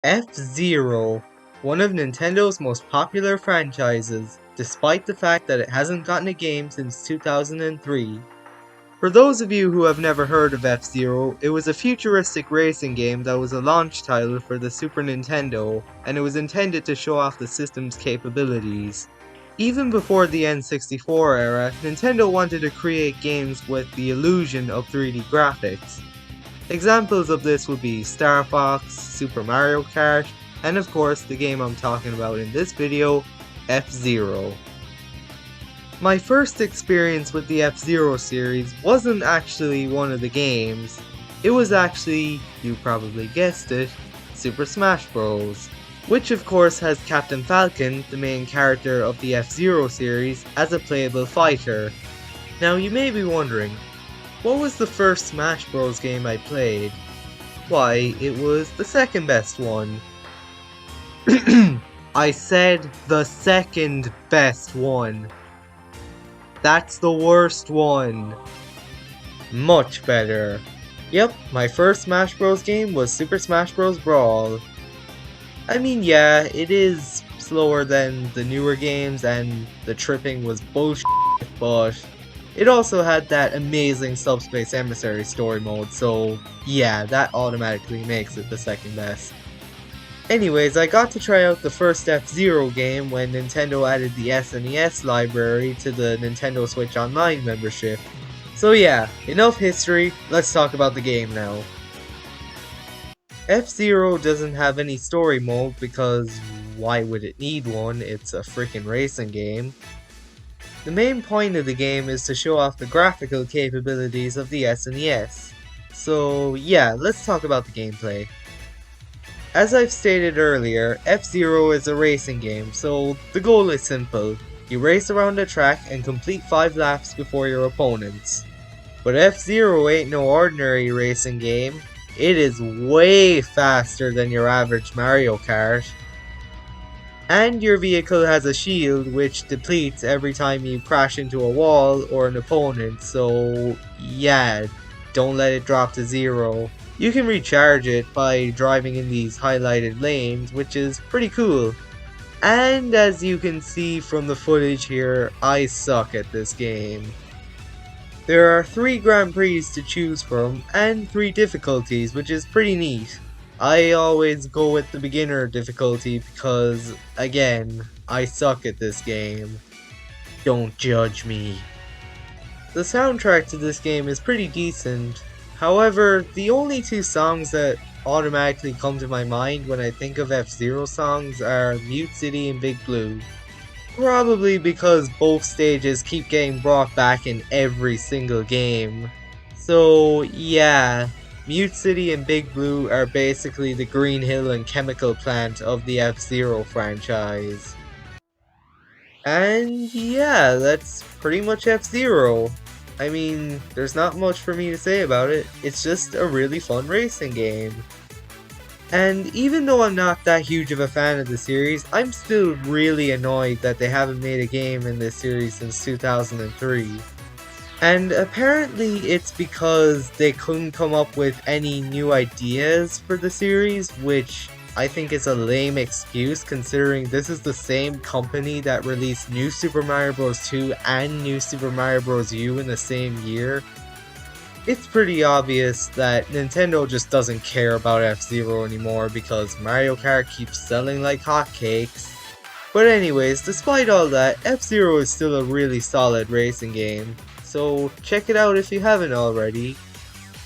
F-Zero, one of Nintendo's most popular franchises, despite the fact that it hasn't gotten a game since 2003. For those of you who have never heard of F-Zero, it was a futuristic racing game that was a launch title for the Super Nintendo, and it was intended to show off the system's capabilities. Even before the N64 era, Nintendo wanted to create games with the illusion of 3D graphics. Examples of this would be Star Fox, Super Mario Kart, and of course the game I'm talking about in this video, F-Zero. My first experience with the F-Zero series wasn't actually one of the games. It was actually, you probably guessed it, Super Smash Bros. Which of course has Captain Falcon, the main character of the F-Zero series, as a playable fighter. Now you may be wondering, what was the first Smash Bros game I played? Why, it was the second best one. I said the second best one. That's the worst one. Much better. Yep, my first Smash Bros game was Super Smash Bros. Brawl. I mean, yeah, it is slower than the newer games and the tripping was bullshit, but it also had that amazing Subspace Emissary story mode, so yeah, that automatically makes it the second best. Anyways, I got to try out the first F-Zero game when Nintendo added the SNES library to the Nintendo Switch Online membership. So yeah, enough history, let's talk about the game now. F-Zero doesn't have any story mode because why would it need one? It's a freaking racing game. The main point of the game is to show off the graphical capabilities of the SNES. So yeah, let's talk about the gameplay. As I've stated earlier, F-Zero is a racing game, so the goal is simple. You race around the track and complete 5 laps before your opponents. But F-Zero ain't no ordinary racing game. It is way faster than your average Mario Kart. And your vehicle has a shield which depletes every time you crash into a wall or an opponent, so yeah, don't let it drop to 0. You can recharge it by driving in these highlighted lanes, which is pretty cool. And as you can see from the footage here, I suck at this game. There are 3 Grand Prix to choose from, and 3 difficulties, which is pretty neat. I always go with the beginner difficulty because, again, I suck at this game. Don't judge me. The soundtrack to this game is pretty decent. However, the only 2 songs that automatically come to my mind when I think of F-Zero songs are Mute City and Big Blue. Probably because both stages keep getting brought back in every single game. So yeah, Mute City and Big Blue are basically the Green Hill and Chemical Plant of the F-Zero franchise. And yeah, that's pretty much F-Zero. I mean, there's not much for me to say about it, it's just a really fun racing game. And even though I'm not that huge of a fan of the series, I'm still really annoyed that they haven't made a game in this series since 2003. And apparently it's because they couldn't come up with any new ideas for the series, which I think is a lame excuse considering this is the same company that released New Super Mario Bros. 2 and New Super Mario Bros. U in the same year. It's pretty obvious that Nintendo just doesn't care about F-Zero anymore because Mario Kart keeps selling like hotcakes. But anyways, despite all that, F-Zero is still a really solid racing game, so check it out if you haven't already.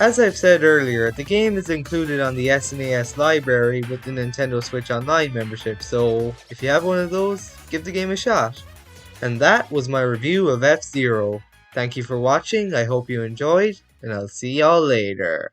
As I've said earlier, the game is included on the SNES library with the Nintendo Switch Online membership, so if you have one of those, give the game a shot. And that was my review of F-Zero. Thank you for watching, I hope you enjoyed, and I'll see y'all later.